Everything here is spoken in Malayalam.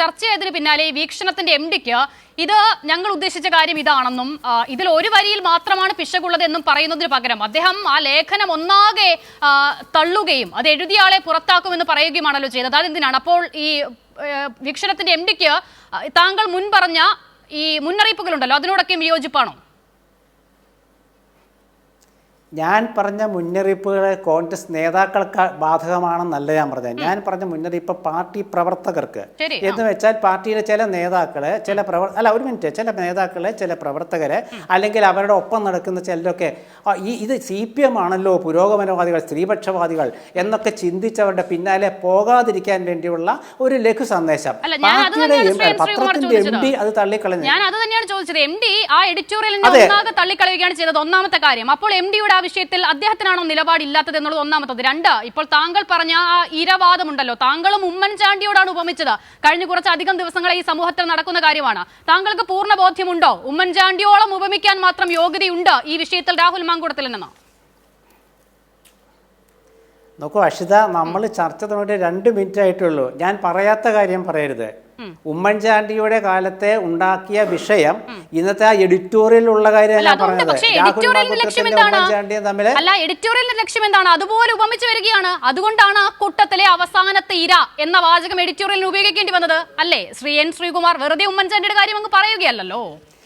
ചർച്ച ചെയ്തതിന് പിന്നാലെ വീക്ഷണത്തിന്റെ MD-ക്ക് ഇത് ഞങ്ങൾ ഉദ്ദേശിച്ച കാര്യം ഇതാണെന്നും ഇതിൽ ഒരു വരിയിൽ മാത്രമാണ് പിശകുള്ളത് എന്നും പറയുന്നതിന് പകരം അദ്ദേഹം ആ ലേഖനം ഒന്നാകെ തള്ളുകയും അത് എഴുതിയ ആളെ പുറത്താക്കുമെന്ന് പറയുകയുമാണല്ലോ ചെയ്തത്. അതെന്തിനാണ്? അപ്പോൾ ഈ വീക്ഷണത്തിന്റെ MD-ക്ക് താങ്കൾ മുൻ പറഞ്ഞ ഈ മുന്നറിയിപ്പുകളുണ്ടല്ലോ അതിനോടൊക്കെ വിയോജിപ്പാണോ? ഞാൻ പറഞ്ഞ മുന്നറിയിപ്പുകളെ കോൺഗ്രസ് നേതാക്കൾക്ക് ബാധകമാണെന്നല്ല ഞാൻ പറഞ്ഞത്. ഞാൻ പറഞ്ഞ മുന്നറിയിപ്പ് പാർട്ടി പ്രവർത്തകർക്ക് എന്ന് വെച്ചാൽ പാർട്ടിയിലെ ചില നേതാക്കള് ചില ചില നേതാക്കളെ ചില പ്രവർത്തകരെ അല്ലെങ്കിൽ അവരുടെ ഒപ്പം നടക്കുന്ന ചിലരൊക്കെ ഇത് CPM ആണല്ലോ പുരോഗമനവാദികൾ സ്ത്രീപക്ഷവാദികൾ എന്നൊക്കെ ചിന്തിച്ചവരുടെ പിന്നാലെ പോകാതിരിക്കാൻ വേണ്ടിയുള്ള ഒരു ലഘു സന്ദേശം പത്രത്തിന്റെ MD അത് തള്ളിക്കളഞ്ഞു. ഞാൻ അത് തന്നെയാണ് ചോദിച്ചത്. MD ആ എഡിറ്റോറിയലിനെ ഒന്നാകെ തള്ളിക്കളയുകയാണ് ചെയ്തത്. ഒന്നാമത്തെ കാര്യം. അപ്പോൾ MD-യുടെ വിഷയത്തിൽ അദ്ദേഹത്തിനാണോ നിലപാടില്ലാത്തത് എന്നുള്ളത് ഒന്നാമത്തത്. രണ്ട്, ഇപ്പോൾ താങ്കൾ പറഞ്ഞ ആ ഇരവാദമുണ്ടല്ലോ, താങ്കളും ഉമ്മൻചാണ്ടിയോടാണ് ഉപമിച്ചത്. കഴിഞ്ഞ കുറച്ചധികം ദിവസങ്ങളെ ഈ സമൂഹത്തിൽ നടക്കുന്ന കാര്യമാണ്. താങ്കൾക്ക് പൂർണ്ണ ബോധ്യമുണ്ടോ ഉമ്മൻചാണ്ടിയോളം ഉപമിക്കാൻ മാത്രം യോഗ്യതയുണ്ട് ഈ വിഷയത്തിൽ രാഹുൽ മാങ്കൂട്ടത്തിൽ നിന്ന്? നോക്കൂ അക്ഷിത, നമ്മൾ ചർച്ച തുടങ്ങിയിട്ട് 2 മിനിറ്റ് ആയിട്ടുള്ളൂ. ഞാൻ പറയാത്ത കാര്യം പറയരുത്. ഉമ്മൻചാണ്ടിയുടെ കാലത്തെ ഉണ്ടാക്കിയ വിഷയം ഇന്നത്തെ ആ എഡിറ്റോറിയലുള്ള കാര്യം ഞാൻ പറഞ്ഞത്. അല്ല, എഡിറ്റോറിയലിന്റെ ലക്ഷ്യം എന്താണ്? അതുപോലെ ഉപമിച്ച് വരികയാണ്. അതുകൊണ്ടാണ് ആ കൂട്ടത്തിലെ അവസാനത്തെ ഇര എന്ന വാചകം എഡിറ്റോറിയലിന് ഉപയോഗിക്കേണ്ടി വന്നത് അല്ലേ? ശ്രീ N. ശ്രീകുമാർ വെറുതെ ഉമ്മൻചാണ്ടിയുടെ കാര്യം അങ്ങ് പറയുകയല്ലോ.